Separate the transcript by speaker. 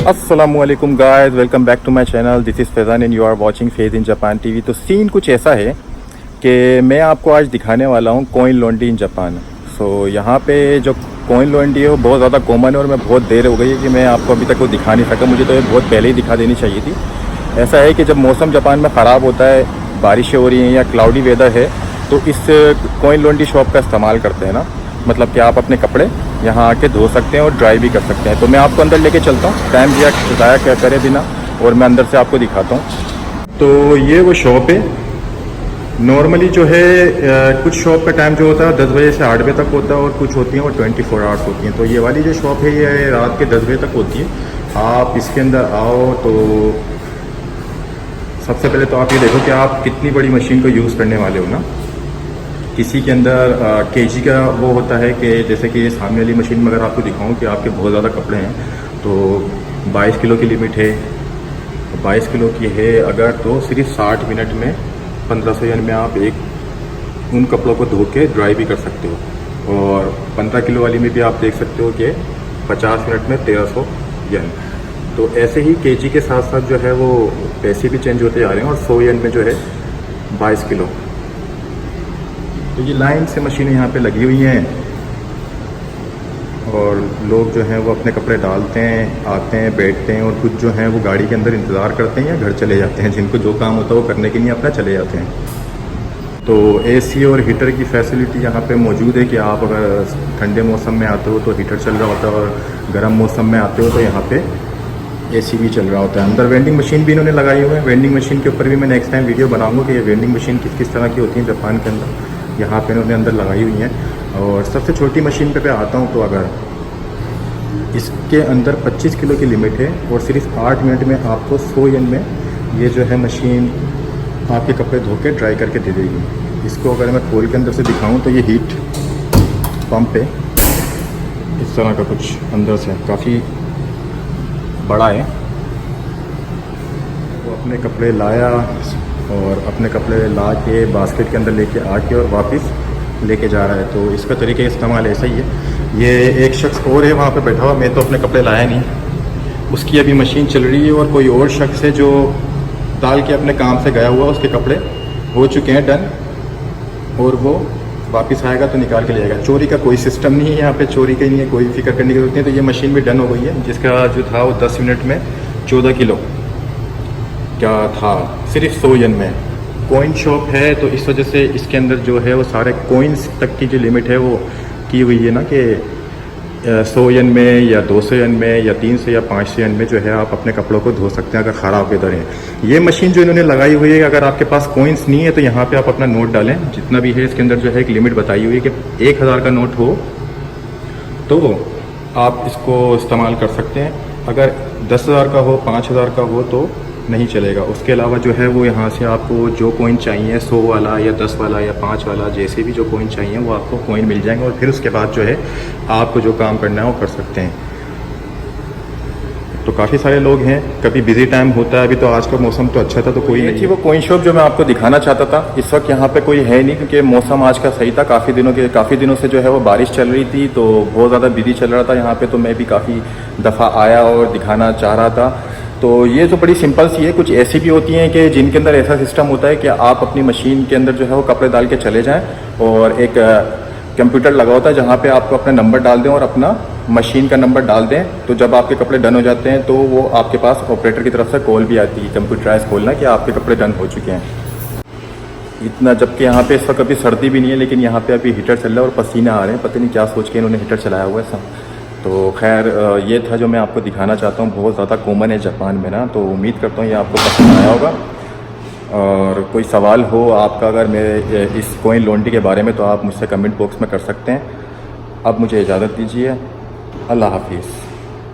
Speaker 1: अस्सलामुअलैकुम guys, welcome back to my channel. This is Faizan and you are watching Faiz in Japan TV. तो scene कुछ ऐसा है कि मैं आपको आज दिखाने वाला हूँ कोइन लॉन्ड्री इन जापान। सो यहाँ पे जो कोइन लॉन्ड्री है वो बहुत ज़्यादा कॉमन है और मैं बहुत देर हो गई है कि मैं आपको अभी तक वो दिखा नहीं सका। मुझे तो ये बहुत पहले ही दिखा देनी चाहिए थी। ऐसा है कि जब मौसम जापान में ख़राब होता है, बारिशें हो रही हैं या क्लाउडी वेदर है, तो इस कोइन लॉन्ड्री शॉप का इस्तेमाल करते हैं ना, मतलब कि आप अपने कपड़े यहाँ आके धो सकते हैं और ड्राई भी कर सकते हैं। तो मैं आपको अंदर लेके चलता हूँ, टाइम ज़ाया क्या करे बिना, और मैं अंदर से आपको दिखाता हूँ। तो ये वो शॉप है। नॉर्मली जो है कुछ शॉप का टाइम जो होता है 10 बजे से 8 बजे तक होता है और कुछ होती हैं वो 24 आवर्स होती हैं। तो ये वाली जो शॉप है ये रात के 10 बजे तक होती है। आप इसके अंदर आओ तो सबसे पहले तो आप ये देखो कि आप कितनी बड़ी मशीन को यूज़ करने वाले हो ना। किसी के अंदर केजी का वो होता है कि जैसे कि ये सामने वाली मशीन में अगर आपको दिखाऊं कि आपके बहुत ज़्यादा कपड़े हैं तो 22 किलो की लिमिट है। तो 22 किलो की है अगर, तो सिर्फ 60 मिनट में 1500 येन में आप उन कपड़ों को धो के ड्राई भी कर सकते हो। और 15 किलो वाली में भी आप देख सकते हो कि 50 मिनट में 1300 येन। तो ऐसे ही केजी के साथ साथ जो है वो पैसे भी चेंज होते जा रहे हैं। और 100 येन में जो है 22 किलो। तो ये लाइन से मशीनें यहाँ पे लगी हुई हैं और लोग जो हैं वो अपने कपड़े डालते हैं, आते हैं, बैठते हैं और कुछ जो हैं वो गाड़ी के अंदर इंतज़ार करते हैं या घर चले जाते हैं। जिनको जो काम होता है वो करने के लिए अपना चले जाते हैं। तो एसी और हीटर की फैसिलिटी यहाँ पे मौजूद है कि आप अगर ठंडे मौसम में आते हो तो हीटर चल रहा होता है और गर्म मौसम में आते हो तो यहाँ पे एसी भी चल रहा होता है। अंदर वेंडिंग मशीन भी इन्होंने लगाई हुई है। वेंडिंग मशीन के ऊपर भी मैं नेक्स्ट टाइम वीडियो बनाऊँगा कि ये वेंडिंग मशीन किस किस तरह की होती है जापान के अंदर। यहाँ पे इन्होंने अंदर लगाई हुई हैं। और सबसे छोटी मशीन पे आता हूँ तो अगर इसके अंदर 25 किलो की लिमिट है और सिर्फ 8 मिनट में आपको 100 येन में ये जो है मशीन आपके कपड़े धो के ड्राई करके दे देगी। इसको अगर मैं खोल के अंदर से दिखाऊं तो ये हीट पंप है, इस तरह का कुछ अंदर से काफ़ी बड़ा है। वो अपने कपड़े लाया और अपने कपड़े ला के बास्केट के अंदर लेके आके और वापस लेके जा रहा है। तो इसका तरीका इस्तेमाल ऐसा ही है। ये एक शख्स और है वहाँ पे बैठा हुआ, मैं तो अपने कपड़े लाया नहीं, उसकी अभी मशीन चल रही है। और कोई और शख्स है जो डाल के अपने काम से गया हुआ, उसके कपड़े हो चुके हैं डन और वो वापस आएगा तो निकाल के ले जाएगा। चोरी का कोई सिस्टम नहीं है यहाँ पे, चोरी का नहीं है, कोई फिक्र करने की जरूरत नहीं है। तो ये मशीन भी डन हो गई है, जिसका जो था वो 10 मिनट में 14 किलो क्या था, सिर्फ 100 येन में। कोइन शॉप है तो इस वजह से इसके अंदर जो है वो सारे कोइंस तक की जो लिमिट है वो की हुई है ना कि 100 येन में या 200 येन में या 300 या 500 येन में जो है आप अपने कपड़ों को धो सकते हैं अगर ख़राब वेदर है। ये मशीन जो इन्होंने लगाई हुई है, अगर आपके पास कोइंस नहीं है तो यहाँ पे आप अपना नोट डालें जितना भी है। इसके अंदर जो है एक लिमिट बताई हुई है कि 1000 का नोट हो तो आप इसको इस्तेमाल कर सकते हैं। अगर 10,000 का हो, 5,000 का हो तो नहीं चलेगा। उसके अलावा जो है वो यहाँ से आपको जो कोइन चाहिए 100 वाला या 10 वाला या 5 वाला, जैसे भी जो कोइन चाहिए वो आपको कोइन मिल जाएंगे। और फिर उसके बाद जो है आपको जो काम करना है वो कर सकते हैं। तो काफ़ी सारे लोग हैं, कभी बिजी टाइम होता है। अभी तो आज का मौसम तो अच्छा था तो कोई नहीं थी। वो कोइन शॉप जो मैं आपको दिखाना चाहता था, इस वक्त यहाँ पे कोई है नहीं क्योंकि मौसम आज का सही था। काफ़ी दिनों से जो है वो बारिश चल रही थी तो बहुत ज़्यादा बिजी चल रहा था यहाँ पे। तो मैं भी काफ़ी दफ़ा आया और दिखाना चाह रहा था। तो ये तो बड़ी सिंपल सी है। कुछ ऐसी भी होती हैं कि जिनके अंदर ऐसा सिस्टम होता है कि आप अपनी मशीन के अंदर जो है वो कपड़े डाल के चले जाएं और एक कंप्यूटर लगा होता है जहाँ पे आपको अपना नंबर डाल दें और अपना मशीन का नंबर डाल दें। तो जब आपके कपड़े डन हो जाते हैं तो वो आपके पास ऑपरेटर की तरफ से कॉल भी आती है, कंप्यूटराइज कॉल ना, कि आपके कपड़े डन हो चुके हैं। इतना जबकि यहाँ पे इस वक्त कभी सर्दी भी नहीं है, लेकिन यहाँ पे अभी हीटर चल रहा है और पसीना आ रहे हैं। पता नहीं क्या सोच के इन्होंने हीटर चलाया हुआ है सब। तो खैर ये था जो मैं आपको दिखाना चाहता हूँ। बहुत ज़्यादा कॉमन है जापान में ना। तो उम्मीद करता हूँ ये आपको पसंद आया होगा। और कोई सवाल हो आपका अगर मेरे इस कोइन लॉन्ड्री के बारे में तो आप मुझसे कमेंट बॉक्स में कर सकते हैं। अब मुझे इजाज़त दीजिए। अल्लाह हाफिज़।